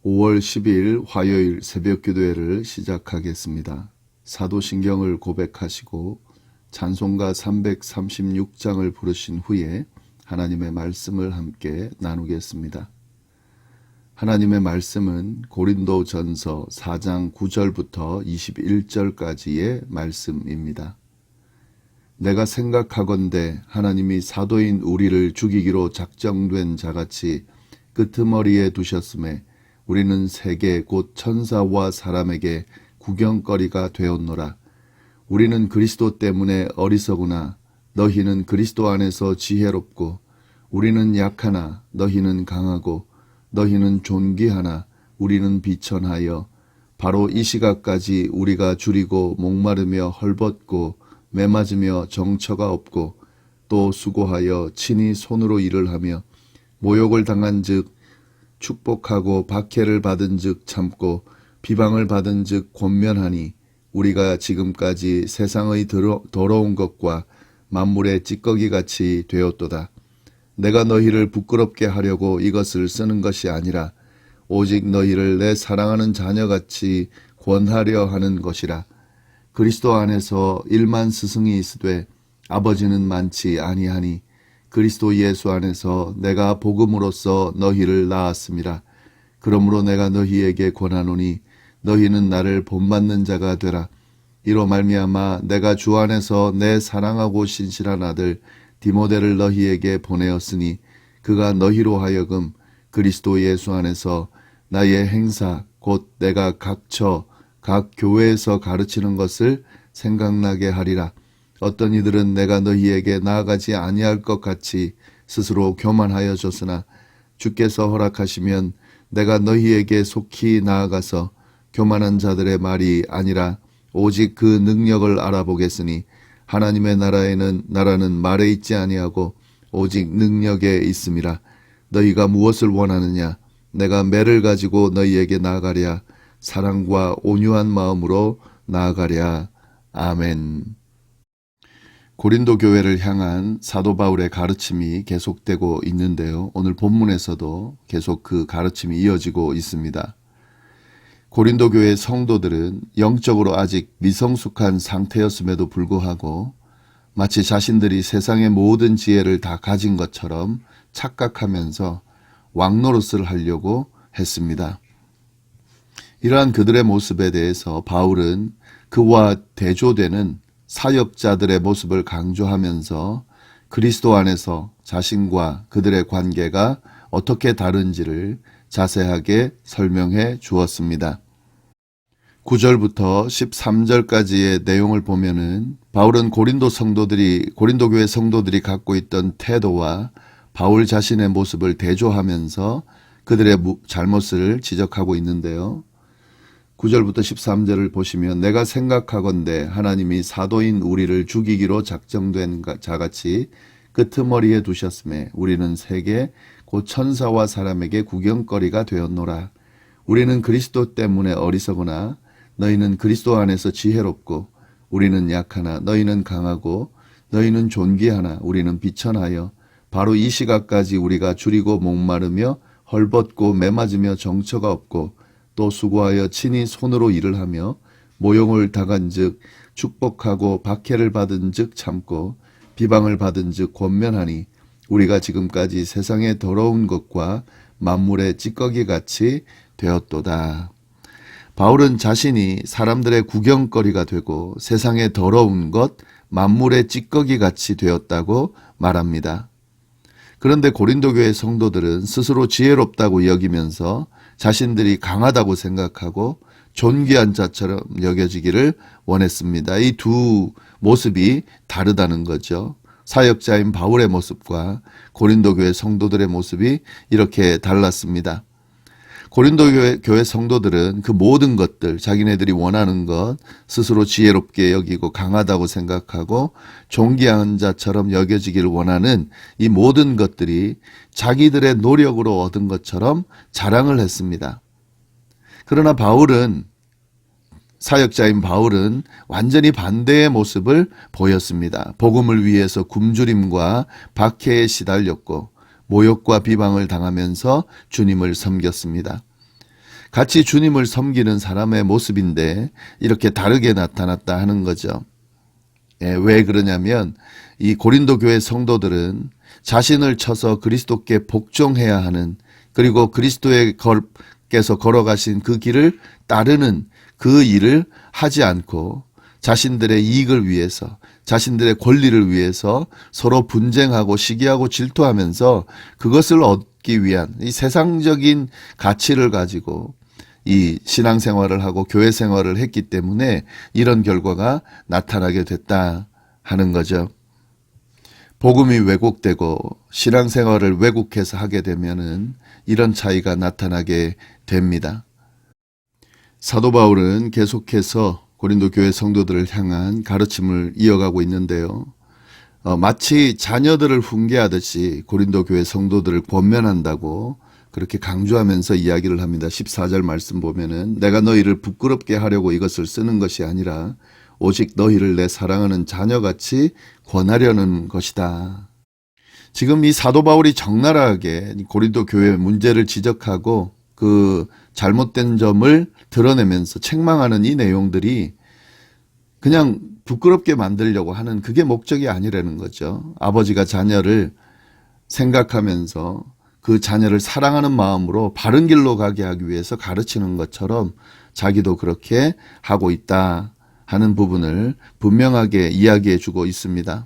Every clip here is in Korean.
5월 10일 화요일 새벽 기도회를 시작하겠습니다. 사도신경을 고백하시고 찬송가 336장을 부르신 후에 하나님의 말씀을 함께 나누겠습니다. 하나님의 말씀은 고린도전서 4장 9절부터 21절까지의 말씀입니다. 내가 생각하건대 하나님이 사도인 우리를 죽이기로 작정된 자같이 끄트머리에 두셨음에 우리는 세계 곧 천사와 사람에게 구경거리가 되었노라. 우리는 그리스도 때문에 어리석으나 너희는 그리스도 안에서 지혜롭고 우리는 약하나 너희는 강하고 너희는 존귀하나 우리는 비천하여 바로 이 시각까지 우리가 줄이고 목마르며 헐벗고 매맞으며 정처가 없고 또 수고하여 친히 손으로 일을 하며 모욕을 당한 즉 축복하고 박해를 받은 즉 참고 비방을 받은 즉 권면하니 우리가 지금까지 세상의 더러운 것과 만물의 찌꺼기같이 되었도다. 내가 너희를 부끄럽게 하려고 이것을 쓰는 것이 아니라 오직 너희를 내 사랑하는 자녀같이 권하려 하는 것이라. 그리스도 안에서 1만 스승이 있으되 아버지는 많지 아니하니 그리스도 예수 안에서 내가 복음으로써 너희를 낳았습니다. 그러므로 내가 너희에게 권하노니 너희는 나를 본받는 자가 되라. 이로 말미암아 내가 주 안에서 내 사랑하고 신실한 아들 디모데를 너희에게 보내었으니 그가 너희로 하여금 그리스도 예수 안에서 나의 행사 곧 내가 각 교회에서 가르치는 것을 생각나게 하리라. 어떤 이들은 내가 너희에게 나아가지 아니할 것 같이 스스로 교만하여 줬으나 주께서 허락하시면 내가 너희에게 속히 나아가서 교만한 자들의 말이 아니라 오직 그 능력을 알아보겠으니 하나님의 나라는 말에 있지 아니하고 오직 능력에 있음이라. 너희가 무엇을 원하느냐? 내가 매를 가지고 너희에게 나아가랴. 사랑과 온유한 마음으로 나아가랴. 아멘. 고린도 교회를 향한 사도 바울의 가르침이 계속되고 있는데요. 오늘 본문에서도 계속 그 가르침이 이어지고 있습니다. 고린도 교회 성도들은 영적으로 아직 미성숙한 상태였음에도 불구하고 마치 자신들이 세상의 모든 지혜를 다 가진 것처럼 착각하면서 왕노릇을 하려고 했습니다. 이러한 그들의 모습에 대해서 바울은 그와 대조되는 사역자들의 모습을 강조하면서 그리스도 안에서 자신과 그들의 관계가 어떻게 다른지를 자세하게 설명해 주었습니다. 9절부터 13절까지의 내용을 보면은 바울은 고린도 교회 성도들이 갖고 있던 태도와 바울 자신의 모습을 대조하면서 그들의 잘못을 지적하고 있는데요. 9절부터 13절을 보시면 내가 생각하건대 하나님이 사도인 우리를 죽이기로 작정된 자같이 끄트머리에 두셨음에 우리는 세계 곧 천사와 사람에게 구경거리가 되었노라. 우리는 그리스도 때문에 어리석으나 너희는 그리스도 안에서 지혜롭고 우리는 약하나 너희는 강하고 너희는 존귀하나 우리는 비천하여 바로 이 시각까지 우리가 줄이고 목마르며 헐벗고 매맞으며 정처가 없고 또 수고하여 친히 손으로 일을 하며 모욕을 당한 즉 축복하고 박해를 받은 즉 참고 비방을 받은 즉 권면하니 우리가 지금까지 세상의 더러운 것과 만물의 찌꺼기같이 되었도다. 바울은 자신이 사람들의 구경거리가 되고 세상의 더러운 것, 만물의 찌꺼기같이 되었다고 말합니다. 그런데 고린도 교회 성도들은 스스로 지혜롭다고 여기면서 자신들이 강하다고 생각하고 존귀한 자처럼 여겨지기를 원했습니다. 이 두 모습이 다르다는 거죠. 사역자인 바울의 모습과 고린도 교회 성도들의 모습이 이렇게 달랐습니다. 고린도 교회 성도들은 그 모든 것들, 자기네들이 원하는 것, 스스로 지혜롭게 여기고 강하다고 생각하고 존귀한 자처럼 여겨지기를 원하는 이 모든 것들이 자기들의 노력으로 얻은 것처럼 자랑을 했습니다. 그러나 사역자인 바울은 완전히 반대의 모습을 보였습니다. 복음을 위해서 굶주림과 박해에 시달렸고 모욕과 비방을 당하면서 주님을 섬겼습니다. 같이 주님을 섬기는 사람의 모습인데 이렇게 다르게 나타났다 하는 거죠. 예, 왜 그러냐면 이 고린도 교회 성도들은 자신을 쳐서 그리스도께 복종해야 하는, 그리고 그리스도께서 걸어가신 그 길을 따르는 그 일을 하지 않고 자신들의 이익을 위해서, 자신들의 권리를 위해서 서로 분쟁하고 시기하고 질투하면서 그것을 얻기 위한 이 세상적인 가치를 가지고 이 신앙생활을 하고 교회 생활을 했기 때문에 이런 결과가 나타나게 됐다 하는 거죠. 복음이 왜곡되고 신앙생활을 왜곡해서 하게 되면은 이런 차이가 나타나게 됩니다. 사도 바울은 계속해서 고린도 교회 성도들을 향한 가르침을 이어가고 있는데요. 마치 자녀들을 훈계하듯이 고린도 교회 성도들을 권면한다고 그렇게 강조하면서 이야기를 합니다. 14절 말씀 보면은 내가 너희를 부끄럽게 하려고 이것을 쓰는 것이 아니라 오직 너희를 내 사랑하는 자녀같이 권하려는 것이다. 지금 이 사도 바울이 적나라하게 고린도 교회의 문제를 지적하고 그 잘못된 점을 드러내면서 책망하는 이 내용들이 그냥 부끄럽게 만들려고 하는 그게 목적이 아니라는 거죠. 아버지가 자녀를 생각하면서 그 자녀를 사랑하는 마음으로 바른 길로 가게 하기 위해서 가르치는 것처럼 자기도 그렇게 하고 있다 하는 부분을 분명하게 이야기해 주고 있습니다.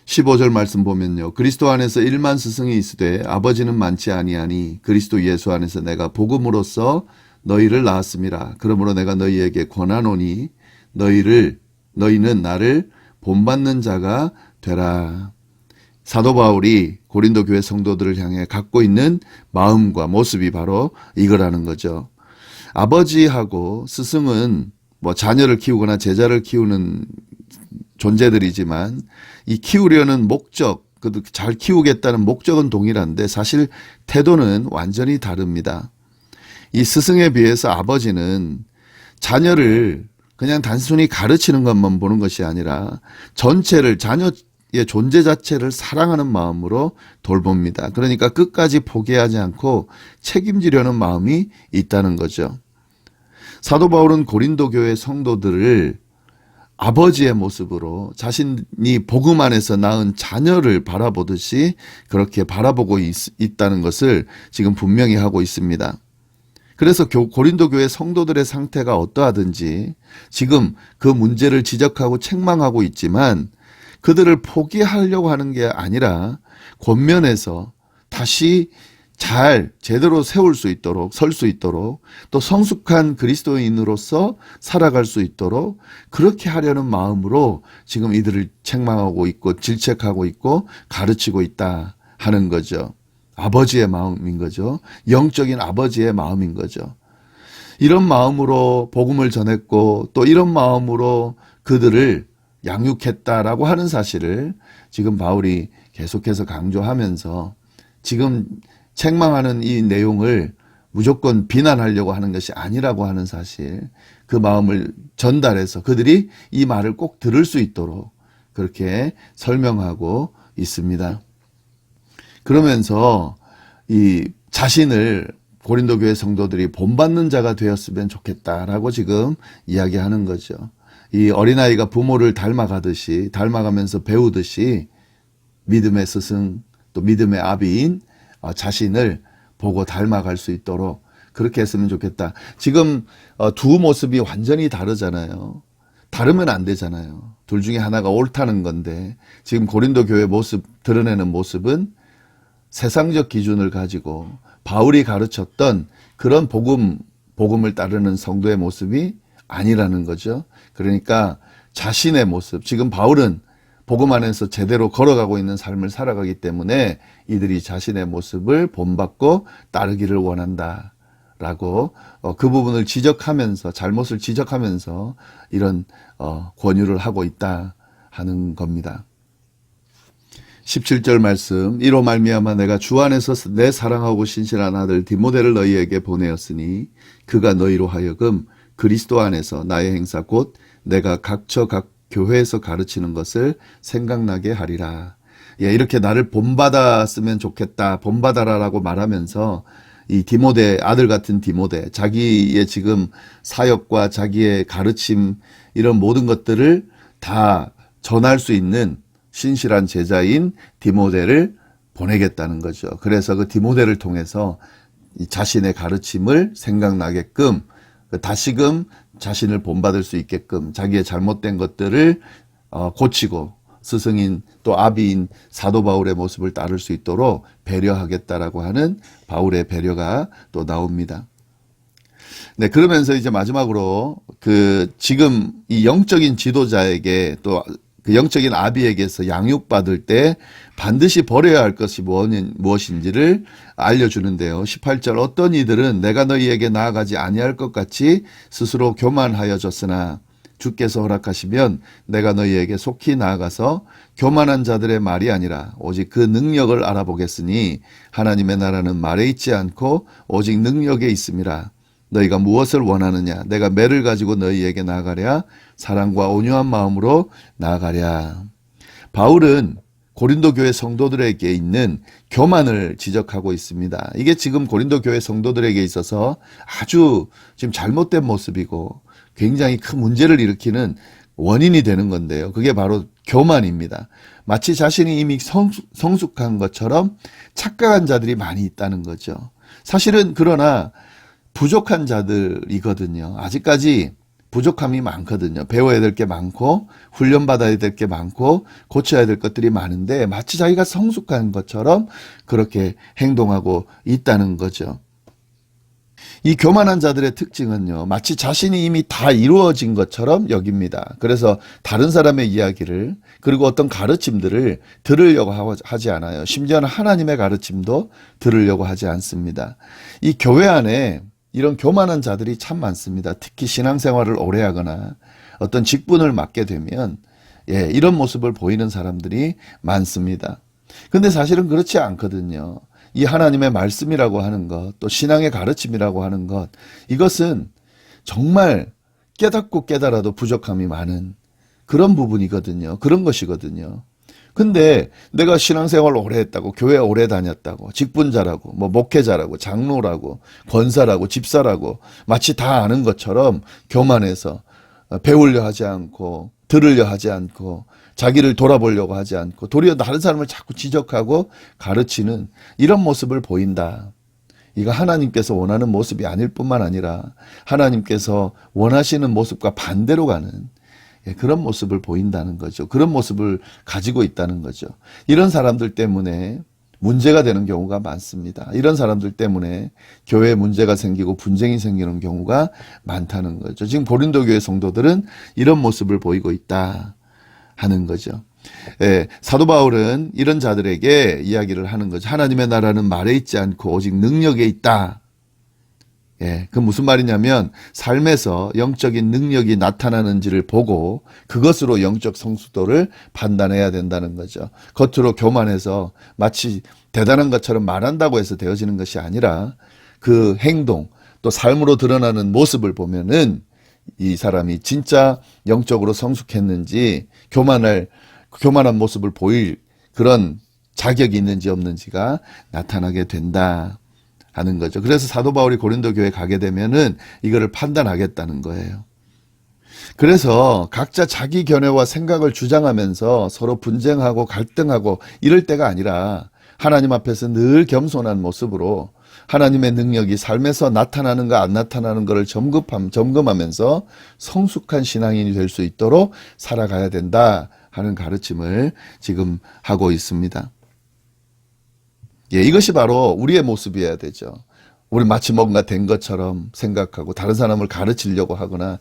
15절 말씀 보면요. 그리스도 안에서 1만 스승이 있으되 아버지는 많지 아니하니 그리스도 예수 안에서 내가 복음으로써 너희를 낳았음이라. 그러므로 내가 너희에게 권하노니 너희는 나를 본받는 자가 되라. 사도 바울이 고린도 교회 성도들을 향해 갖고 있는 마음과 모습이 바로 이거라는 거죠. 아버지하고 스승은 뭐 자녀를 키우거나 제자를 키우는 존재들이지만 이 키우려는 목적, 잘 키우겠다는 목적은 동일한데 사실 태도는 완전히 다릅니다. 이 스승에 비해서 아버지는 자녀를 그냥 단순히 가르치는 것만 보는 것이 아니라 전체를, 자녀의 존재 자체를 사랑하는 마음으로 돌봅니다. 그러니까 끝까지 포기하지 않고 책임지려는 마음이 있다는 거죠. 사도 바울은 고린도 교회 성도들을 아버지의 모습으로 자신이 복음 안에서 낳은 자녀를 바라보듯이 그렇게 바라보고 있다는 것을 지금 분명히 하고 있습니다. 그래서 고린도 교회 성도들의 상태가 어떠하든지 지금 그 문제를 지적하고 책망하고 있지만 그들을 포기하려고 하는 게 아니라 권면해서 다시 잘 제대로 세울 수 있도록, 설 수 있도록, 또 성숙한 그리스도인으로서 살아갈 수 있도록 그렇게 하려는 마음으로 지금 이들을 책망하고 있고 질책하고 있고 가르치고 있다 하는 거죠. 아버지의 마음인 거죠. 영적인 아버지의 마음인 거죠. 이런 마음으로 복음을 전했고 또 이런 마음으로 그들을 양육했다라고 하는 사실을 지금 바울이 계속해서 강조하면서 지금 책망하는 이 내용을 무조건 비난하려고 하는 것이 아니라고 하는 사실, 그 마음을 전달해서 그들이 이 말을 꼭 들을 수 있도록 그렇게 설명하고 있습니다. 그러면서 이 자신을 고린도 교회 성도들이 본받는 자가 되었으면 좋겠다라고 지금 이야기하는 거죠. 이 어린아이가 부모를 닮아가듯이, 닮아가면서 배우듯이 믿음의 스승 또 믿음의 아비인 자신을 보고 닮아갈 수 있도록 그렇게 했으면 좋겠다. 지금 두 모습이 완전히 다르잖아요. 다르면 안 되잖아요. 둘 중에 하나가 옳다는 건데 지금 고린도 교회 모습, 드러내는 모습은 세상적 기준을 가지고 바울이 가르쳤던 그런 복음을 따르는 성도의 모습이 아니라는 거죠. 그러니까 자신의 모습, 지금 바울은 복음 안에서 제대로 걸어가고 있는 삶을 살아가기 때문에 이들이 자신의 모습을 본받고 따르기를 원한다라고 그 부분을 지적하면서, 잘못을 지적하면서 이런 권유를 하고 있다 하는 겁니다. 17절 말씀, 이로 말미암아 내가 주 안에서 내 사랑하고 신실한 아들 디모데를 너희에게 보내었으니 그가 너희로 하여금 그리스도 안에서 나의 행사 곧 내가 각처 각 교회에서 가르치는 것을 생각나게 하리라. 예, 이렇게 나를 본받았으면 좋겠다, 본받아라라고 말하면서 이 디모데, 아들 같은 디모데, 자기의 지금 사역과 자기의 가르침 이런 모든 것들을 다 전할 수 있는 신실한 제자인 디모데를 보내겠다는 거죠. 그래서 그 디모데를 통해서 이 자신의 가르침을 생각나게끔 다시금 자신을 본받을 수 있게끔 자기의 잘못된 것들을 고치고 스승인 또 아비인 사도 바울의 모습을 따를 수 있도록 배려하겠다라고 하는 바울의 배려가 또 나옵니다. 네, 그러면서 이제 마지막으로 지금 이 영적인 지도자에게 또 그 영적인 아비에게서 양육받을 때 반드시 버려야 할 것이 무엇인지를 알려주는데요. 18절 어떤 이들은 내가 너희에게 나아가지 아니할 것 같이 스스로 교만하여졌으나 주께서 허락하시면 내가 너희에게 속히 나아가서 교만한 자들의 말이 아니라 오직 그 능력을 알아보겠으니 하나님의 나라는 말에 있지 않고 오직 능력에 있음이라. 너희가 무엇을 원하느냐? 내가 매를 가지고 너희에게 나아가랴. 사랑과 온유한 마음으로 나아가랴. 바울은 고린도 교회 성도들에게 있는 교만을 지적하고 있습니다. 이게 지금 고린도 교회 성도들에게 있어서 아주 지금 잘못된 모습이고 굉장히 큰 문제를 일으키는 원인이 되는 건데요. 그게 바로 교만입니다. 마치 자신이 이미 성숙한 것처럼 착각한 자들이 많이 있다는 거죠. 사실은 그러나 부족한 자들이거든요. 아직까지 부족함이 많거든요. 배워야 될 게 많고 훈련받아야 될 게 많고 고쳐야 될 것들이 많은데 마치 자기가 성숙한 것처럼 그렇게 행동하고 있다는 거죠. 이 교만한 자들의 특징은요, 마치 자신이 이미 다 이루어진 것처럼 여깁니다. 그래서 다른 사람의 이야기를 그리고 어떤 가르침들을 들으려고 하지 않아요. 심지어는 하나님의 가르침도 들으려고 하지 않습니다. 이 교회 안에 이런 교만한 자들이 참 많습니다. 특히 신앙생활을 오래 하거나 어떤 직분을 맡게 되면 이런 모습을 보이는 사람들이 많습니다. 근데 사실은 그렇지 않거든요. 이 하나님의 말씀이라고 하는 것, 또 신앙의 가르침이라고 하는 것, 이것은 정말 깨닫고 깨달아도 부족함이 많은 그런 부분이거든요. 그런 것이거든요. 근데 내가 신앙생활을 오래 했다고, 교회 오래 다녔다고, 직분자라고, 목회자라고, 장로라고, 권사라고, 집사라고 마치 다 아는 것처럼 교만해서 배우려 하지 않고 들으려 하지 않고 자기를 돌아보려고 하지 않고 도리어 다른 사람을 자꾸 지적하고 가르치는 이런 모습을 보인다. 이거 하나님께서 원하는 모습이 아닐 뿐만 아니라 하나님께서 원하시는 모습과 반대로 가는 그런 모습을 보인다는 거죠. 그런 모습을 가지고 있다는 거죠. 이런 사람들 때문에 문제가 되는 경우가 많습니다. 이런 사람들 때문에 교회에 문제가 생기고 분쟁이 생기는 경우가 많다는 거죠. 지금 고린도 교회 성도들은 이런 모습을 보이고 있다 하는 거죠. 사도 바울은 이런 자들에게 이야기를 하는 거죠. 하나님의 나라는 말에 있지 않고 오직 능력에 있다. 그 무슨 말이냐면 삶에서 영적인 능력이 나타나는지를 보고 그것으로 영적 성숙도를 판단해야 된다는 거죠. 겉으로 교만해서 마치 대단한 것처럼 말한다고 해서 되어지는 것이 아니라 그 행동 또 삶으로 드러나는 모습을 보면은 이 사람이 진짜 영적으로 성숙했는지 교만한 모습을 보일 그런 자격이 있는지 없는지가 나타나게 된다 하는 거죠. 그래서 사도 바울이 고린도 교회에 가게 되면은 이거를 판단하겠다는 거예요. 그래서 각자 자기 견해와 생각을 주장하면서 서로 분쟁하고 갈등하고 이럴 때가 아니라 하나님 앞에서 늘 겸손한 모습으로 하나님의 능력이 삶에서 나타나는가 안 나타나는 것을 점검하면서 성숙한 신앙인이 될 수 있도록 살아가야 된다 하는 가르침을 지금 하고 있습니다. 이것이 바로 우리의 모습이어야 되죠. 우리 마치 뭔가 된 것처럼 생각하고 다른 사람을 가르치려고 하거나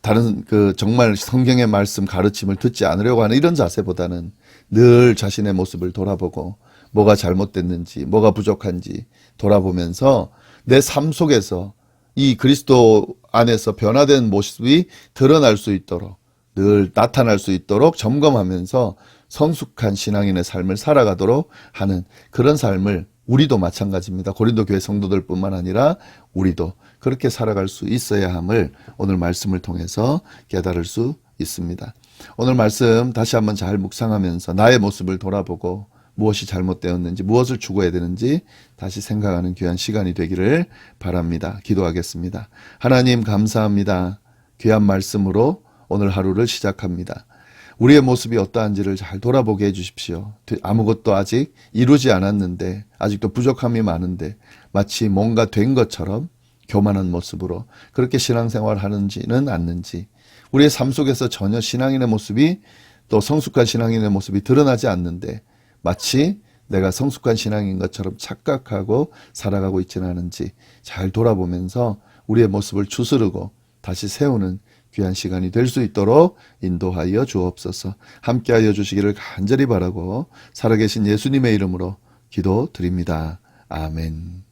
다른 정말 성경의 말씀 가르침을 듣지 않으려고 하는 이런 자세보다는 늘 자신의 모습을 돌아보고 뭐가 잘못됐는지 뭐가 부족한지 돌아보면서 내 삶 속에서 이 그리스도 안에서 변화된 모습이 드러날 수 있도록 늘 나타날 수 있도록 점검하면서 성숙한 신앙인의 삶을 살아가도록 하는 그런 삶을 우리도 마찬가지입니다. 고린도 교회 성도들뿐만 아니라 우리도 그렇게 살아갈 수 있어야 함을 오늘 말씀을 통해서 깨달을 수 있습니다. 오늘 말씀 다시 한번 잘 묵상하면서 나의 모습을 돌아보고 무엇이 잘못되었는지, 무엇을 추구해야 되는지 다시 생각하는 귀한 시간이 되기를 바랍니다. 기도하겠습니다. 하나님 감사합니다. 귀한 말씀으로 오늘 하루를 시작합니다. 우리의 모습이 어떠한지를 잘 돌아보게 해주십시오. 아무것도 아직 이루지 않았는데, 아직도 부족함이 많은데 마치 뭔가 된 것처럼 교만한 모습으로 그렇게 신앙생활 하는지는 않는지, 우리의 삶 속에서 전혀 신앙인의 모습이, 또 성숙한 신앙인의 모습이 드러나지 않는데 마치 내가 성숙한 신앙인 것처럼 착각하고 살아가고 있지는 않은지 잘 돌아보면서 우리의 모습을 추스르고 다시 세우는 귀한 시간이 될 수 있도록 인도하여 주옵소서. 함께하여 주시기를 간절히 바라고 살아계신 예수님의 이름으로 기도드립니다. 아멘.